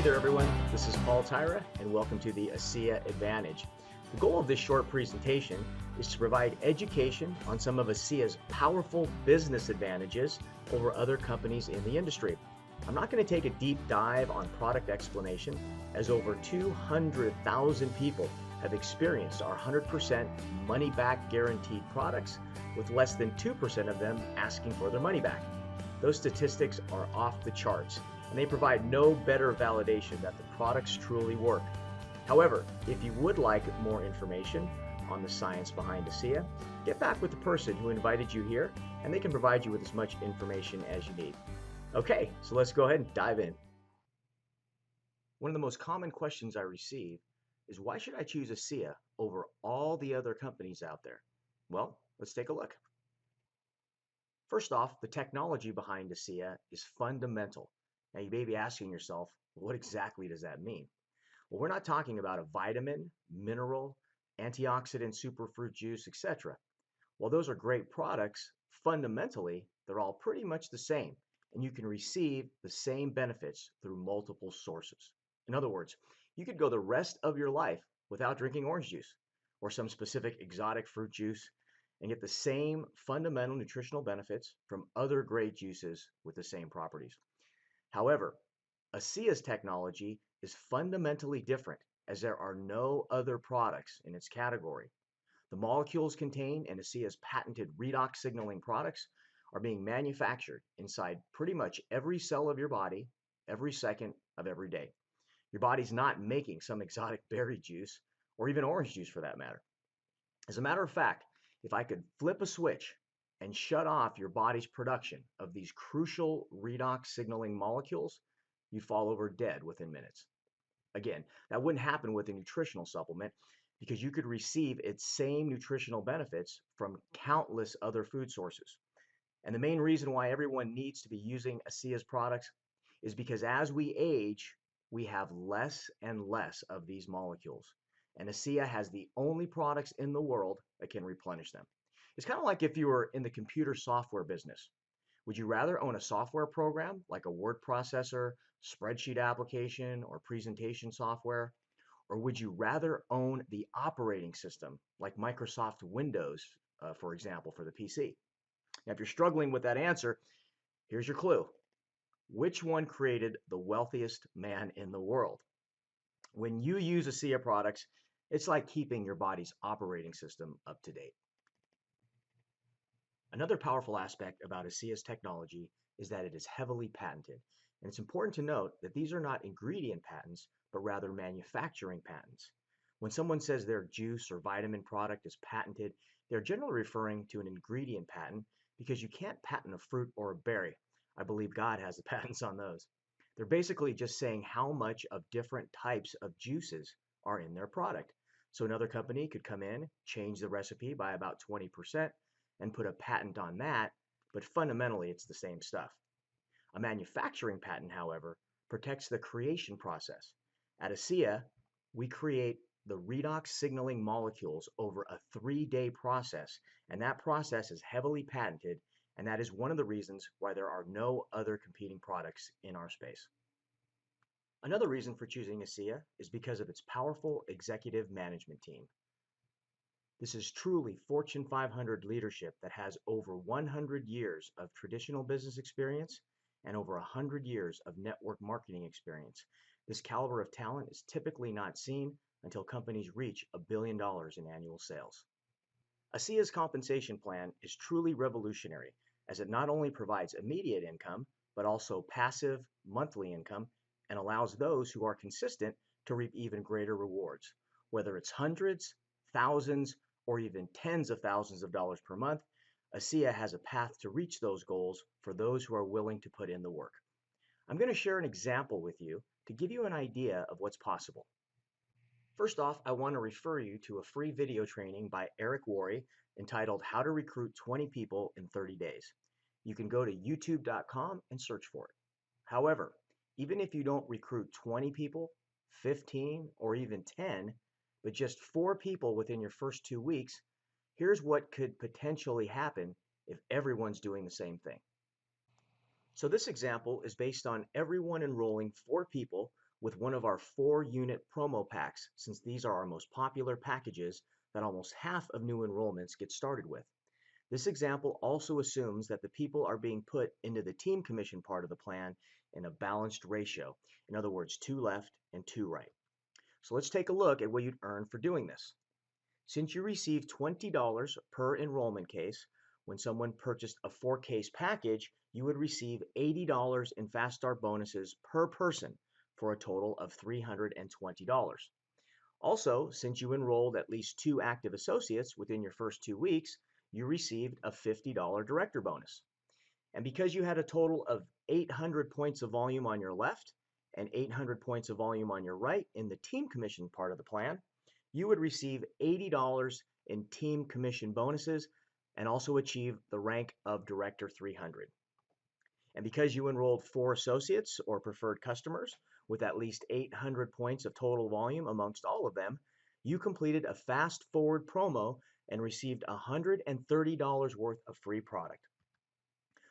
there, everyone. This is Paul Taira, and welcome to the ASEA Advantage. The goal of this short presentation is to provide education on some of ASEA's powerful business advantages over other companies in the industry. I'm not going to take a deep dive on product explanation, as over 200,000 people have experienced our 100% money-back guaranteed products, with less than 2% of them asking for their money back. Those statistics are off the charts, and they provide no better validation that the products truly work. However, if you would like more information on the science behind ASEA, get back with the person who invited you here, and they can provide you with as much information as you need. Okay, so let's go ahead and dive in. One of the most common questions I receive is, why should I choose ASEA over all the other companies out there? Well, let's take a look. First off, the technology behind ASEA is fundamental. Now, you may be asking yourself, what exactly does that mean? Well, we're not talking about a vitamin, mineral, antioxidant, superfruit juice, etc. While those are great products, fundamentally, they're all pretty much the same, and you can receive the same benefits through multiple sources. In other words, you could go the rest of your life without drinking orange juice or some specific exotic fruit juice and get the same fundamental nutritional benefits from other great juices with the same properties. However, ASEA's technology is fundamentally different, as there are no other products in its category. The molecules contained in ASEA's patented redox signaling products are being manufactured inside pretty much every cell of your body, every second of every day. Your body's not making some exotic berry juice, or even orange juice for that matter. As a matter of fact, if I could flip a switch and shut off your body's production of these crucial redox signaling molecules, you'd fall over dead within minutes. Again, that wouldn't happen with a nutritional supplement, because you could receive its same nutritional benefits from countless other food sources. And the main reason why everyone needs to be using ASEA's products is because as we age, we have less and less of these molecules. And ASEA has the only products in the world that can replenish them. It's kind of like if you were in the computer software business. Would you rather own a software program like a word processor, spreadsheet application, or presentation software? Or would you rather own the operating system like Microsoft Windows, for example, for the PC? Now, if you're struggling with that answer, here's your clue. Which one created the wealthiest man in the world? When you use ASEA products, it's like keeping your body's operating system up to date. Another powerful aspect about ASEA's technology is that it is heavily patented. And it's important to note that these are not ingredient patents, but rather manufacturing patents. When someone says their juice or vitamin product is patented, they're generally referring to an ingredient patent, because you can't patent a fruit or a berry. I believe God has the patents on those. They're basically just saying how much of different types of juices are in their product. So another company could come in, change the recipe by about 20%, and put a patent on that, but fundamentally it's the same stuff. A manufacturing patent, however, protects the creation process. At ASEA, we create the redox signaling molecules over a 3-day process, and that process is heavily patented, and that is one of the reasons why there are no other competing products in our space. Another reason for choosing ASEA is because of its powerful executive management team. This is truly Fortune 500 leadership that has over 100 years of traditional business experience and over 100 years of network marketing experience. This caliber of talent is typically not seen until companies reach $1 billion in annual sales. ASEA's compensation plan is truly revolutionary, as it not only provides immediate income, but also passive monthly income, and allows those who are consistent to reap even greater rewards. Whether it's hundreds, thousands, or even tens of thousands of dollars per month, ASEA has a path to reach those goals for those who are willing to put in the work. I'm going to share an example with you to give you an idea of what's possible. First off, I want to refer you to a free video training by Eric Worre entitled How to Recruit 20 People in 30 Days. You can go to youtube.com and search for it. However, even if you don't recruit 20 people, 15, or even 10, but just 4 people within your first 2 weeks, here's what could potentially happen if everyone's doing the same thing. So this example is based on everyone enrolling 4 people with one of our 4-unit promo packs, since these are our most popular packages that almost half of new enrollments get started with. This example also assumes that the people are being put into the team commission part of the plan in a balanced ratio. In other words, 2 left and 2 right. So let's take a look at what you'd earn for doing this. Since you receive $20 per enrollment case, when someone purchased a 4-case package, you would receive $80 in Fast Start bonuses per person for a total of $320. Also, since you enrolled at least 2 active associates within your first 2 weeks, you received a $50 director bonus. And because you had a total of 800 points of volume on your left and 800 points of volume on your right in the team commission part of the plan, you would receive $80 in team commission bonuses and also achieve the rank of Director 300. And because you enrolled 4 associates or preferred customers with at least 800 points of total volume amongst all of them, you completed a fast forward promo and received $130 worth of free product.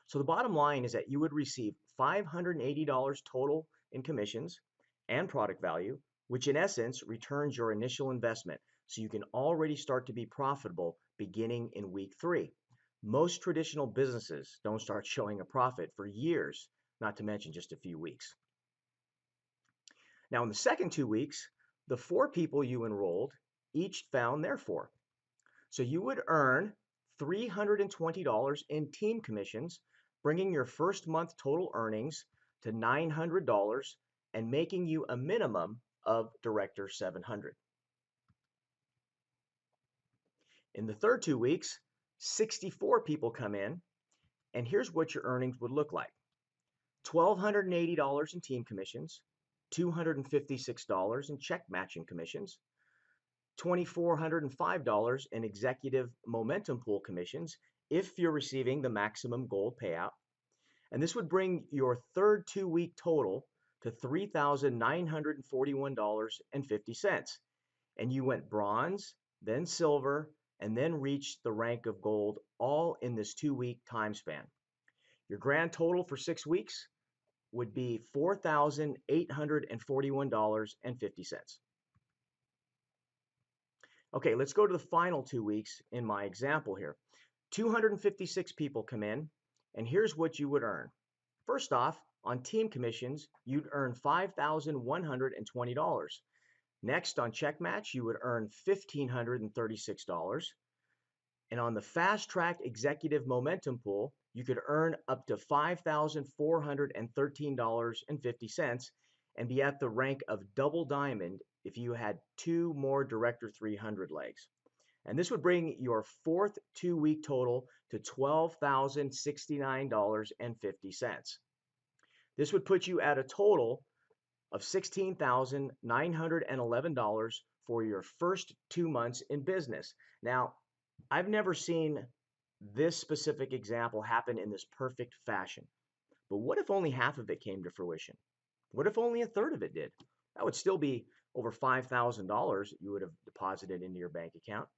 So the bottom line is that you would receive $580 total in commissions and product value, which in essence returns your initial investment, so you can already start to be profitable beginning in week 3. Most traditional businesses don't start showing a profit for years, not to mention just a few weeks. Now in the second 2 weeks, the 4 people you enrolled each found their 4. So you would earn $320 in team commissions, bringing your first month total earnings to $900 and making you a minimum of Director 700. In the third 2 weeks, 64 people come in, and here's what your earnings would look like. $1,280 in team commissions, $256 in check matching commissions, $2,405 in executive momentum pool commissions if you're receiving the maximum gold payout. And this would bring your third 2-week total to $3,941.50. And you went bronze, then silver, and then reached the rank of gold, all in this 2-week time span. Your grand total for 6 weeks would be $4,841.50. Okay, let's go to the final 2 weeks in my example here. 256 people come in, and here's what you would earn. First off, on team commissions, you'd earn $5,120. Next, on check match, you would earn $1,536. And on the fast track executive momentum pool, you could earn up to $5,413.50 and be at the rank of double diamond if you had 2 more Director 300 legs. And this would bring your fourth 2-week total to $12,069.50. This would put you at a total of $16,911 for your first 2 months in business. Now, I've never seen this specific example happen in this perfect fashion. But what if only half of it came to fruition? What if only a third of it did? That would still be over $5,000 you would have deposited into your bank account.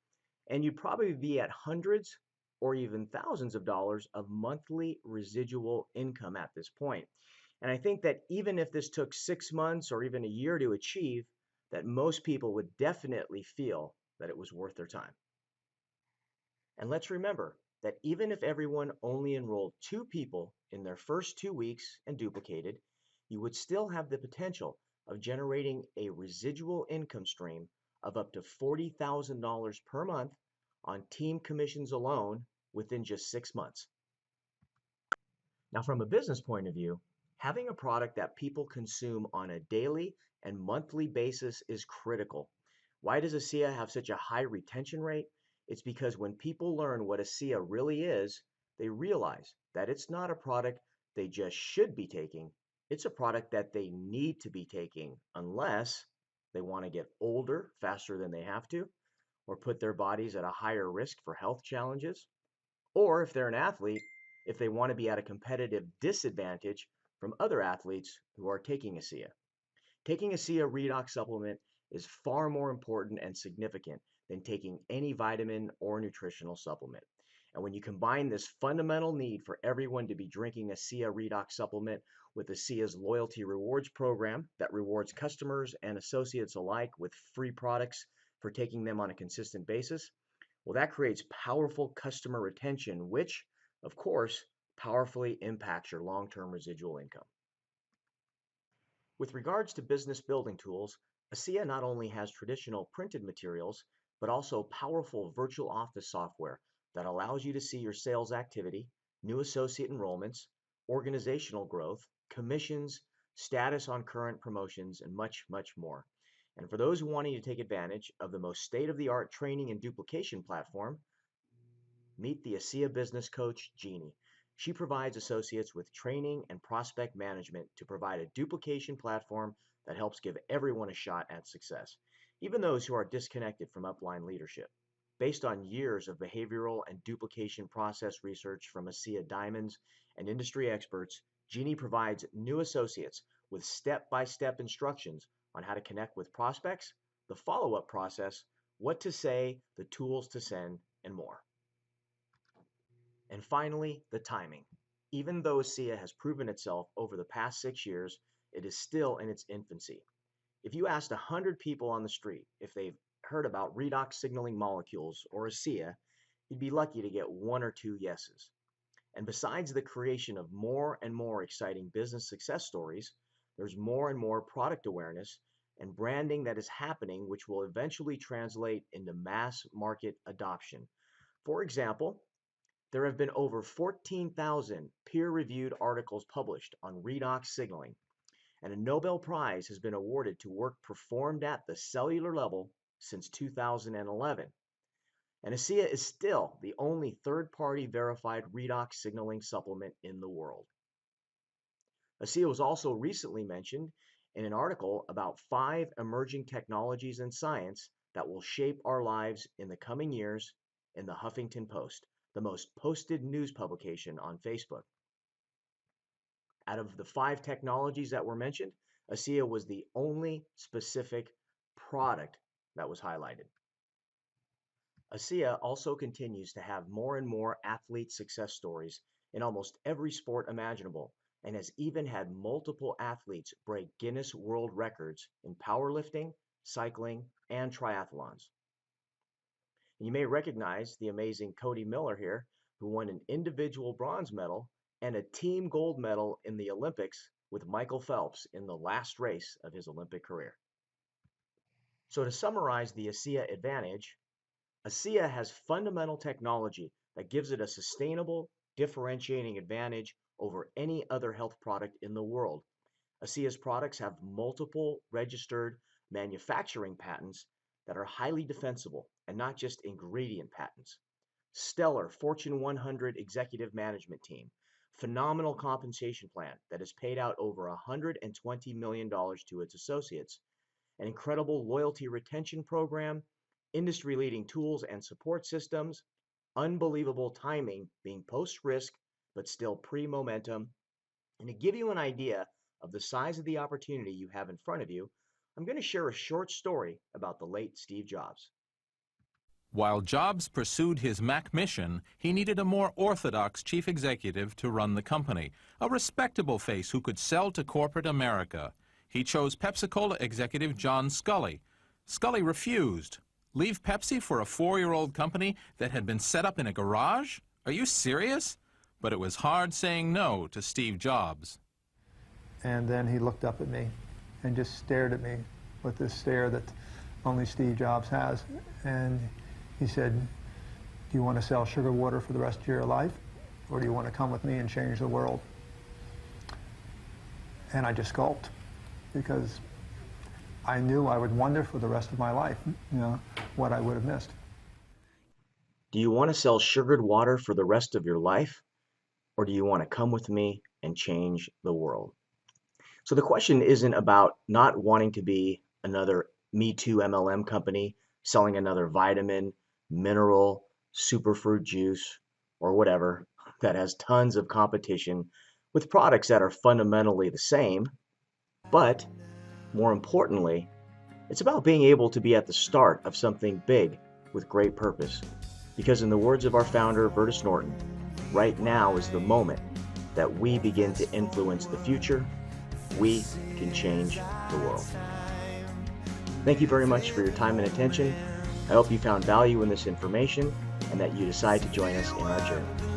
And you'd probably be at hundreds or even thousands of dollars of monthly residual income at this point. And I think that even if this took 6 months or even a year to achieve, that most people would definitely feel that it was worth their time. And let's remember that even if everyone only enrolled 2 people in their first 2 weeks and duplicated, you would still have the potential of generating a residual income stream of up to $40,000 per month on team commissions alone within just 6 months. Now, from a business point of view, having a product that people consume on a daily and monthly basis is critical. Why does ASEA have such a high retention rate? It's because when people learn what ASEA really is, they realize that it's not a product they just should be taking. It's a product that they need to be taking unless they want to get older faster than they have to, or put their bodies at a higher risk for health challenges, or if they're an athlete, if they want to be at a competitive disadvantage from other athletes who are taking ASEA. Taking ASEA redox supplement is far more important and significant than taking any vitamin or nutritional supplement. And when you combine this fundamental need for everyone to be drinking ASEA Redox supplement with ASEA's loyalty rewards program that rewards customers and associates alike with free products for taking them on a consistent basis, well, that creates powerful customer retention, which, of course, powerfully impacts your long-term residual income. With regards to business building tools, ASEA not only has traditional printed materials, but also powerful virtual office software that allows you to see your sales activity, new associate enrollments, organizational growth, commissions, status on current promotions, and much, much more. And for those wanting to take advantage of the most state-of-the-art training and duplication platform, meet the ASEA Business Coach, Jeannie. She provides associates with training and prospect management to provide a duplication platform that helps give everyone a shot at success, even those who are disconnected from upline leadership. Based on years of behavioral and duplication process research from ASEA Diamonds and industry experts, Jeannie provides new associates with step-by-step instructions on how to connect with prospects, the follow-up process, what to say, the tools to send, and more. And finally, the timing. Even though ASEA has proven itself over the past 6 years, it is still in its infancy. If you asked 100 people on the street if they've heard about redox signaling molecules or ASEA, you'd be lucky to get 1 or 2 yeses. And besides the creation of more and more exciting business success stories, there's more and more product awareness and branding that is happening, which will eventually translate into mass market adoption. For example, there have been over 14,000 peer-reviewed articles published on redox signaling, and a Nobel Prize has been awarded to work performed at the cellular level since 2011. And ASEA is still the only third-party verified redox signaling supplement in the world. ASEA was also recently mentioned in an article about 5 emerging technologies and science that will shape our lives in the coming years in the Huffington Post, the most posted news publication on Facebook. Out of the 5 technologies that were mentioned, ASEA was the only specific product that was highlighted. ASEA also continues to have more and more athlete success stories in almost every sport imaginable, and has even had multiple athletes break Guinness World Records in powerlifting, cycling, and triathlons. You may recognize the amazing Cody Miller here, who won an individual bronze medal and a team gold medal in the Olympics with Michael Phelps in the last race of his Olympic career. So to summarize the ASEA Advantage, ASEA has fundamental technology that gives it a sustainable, differentiating advantage over any other health product in the world. ASEA's products have multiple registered manufacturing patents that are highly defensible and not just ingredient patents. Stellar Fortune 100 executive management team, phenomenal compensation plan that has paid out over $120 million to its associates, an incredible loyalty retention program, industry-leading tools and support systems, unbelievable timing being post-risk but still pre-momentum. And to give you an idea of the size of the opportunity you have in front of you, I'm going to share a short story about the late Steve Jobs. While Jobs pursued his Mac mission, he needed a more orthodox chief executive to run the company, a respectable face who could sell to corporate America. He chose Pepsi-Cola executive John Sculley. Sculley refused. Leave Pepsi for a 4-year-old company that had been set up in a garage? Are you serious? But it was hard saying no to Steve Jobs. And then he looked up at me and just stared at me with this stare that only Steve Jobs has. And he said, "Do you want to sell sugar water for the rest of your life, or do you want to come with me and change the world?" And I just gulped, because I knew I would wonder for the rest of my life, what I would have missed. Do you want to sell sugared water for the rest of your life, or do you want to come with me and change the world? So the question isn't about not wanting to be another Me Too MLM company selling another vitamin, mineral, superfruit juice, or whatever that has tons of competition with products that are fundamentally the same. But more importantly, it's about being able to be at the start of something big with great purpose. Because in the words of our founder, Vertus Norton, right now is the moment that we begin to influence the future. We can change the world. Thank you very much for your time and attention. I hope you found value in this information and that you decide to join us in our journey.